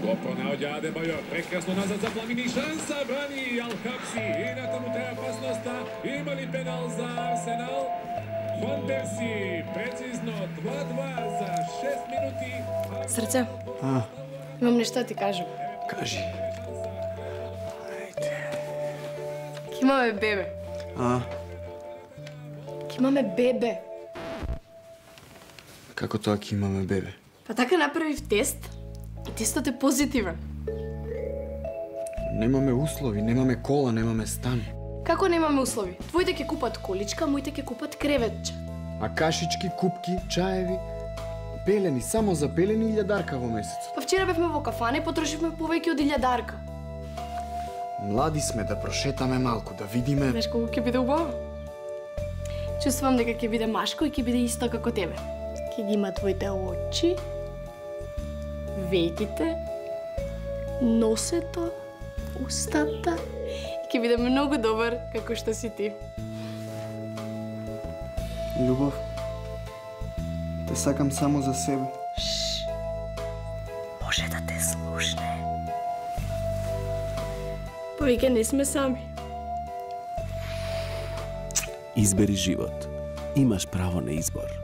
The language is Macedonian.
Dobro naođa Adebayor, prekrasno nazad za Flamini, šansa, brani Al-Hapsi i na tomu traje opasnosta. Ima li penal za Arsenal? Van Persie, precizno 2-2 za 6 minuti. Srce, imam nešto da ti kažem. Kaži. Imаме bebe. Имаме бебе. Како тоа ќе имаме бебе? Па така направив тест и тестот е позитивен. Немаме услови, немаме кола, немаме стан. Како немаме услови? Твоите ќе купат количка, моите ќе купат креветче. А кашички, купки, чаеви, пелени, само за пелени 1000 во месецот. Па вчера бевме во кафана и потрошивме повеќе од 1000. Млади сме да прошетаме малку, да видиме. Знаеш колку ќе биде убаво? Чувствувам дека ќе биде машко и ќе биде исто како тебе. Ќе ги има твоите очи, вејките, носето, устата и ќе биде многу добар како што си ти. Љубов, те сакам само за себе. Може да те слушне. Повеќе не сме сами. Избери живот. Имаш право на избор.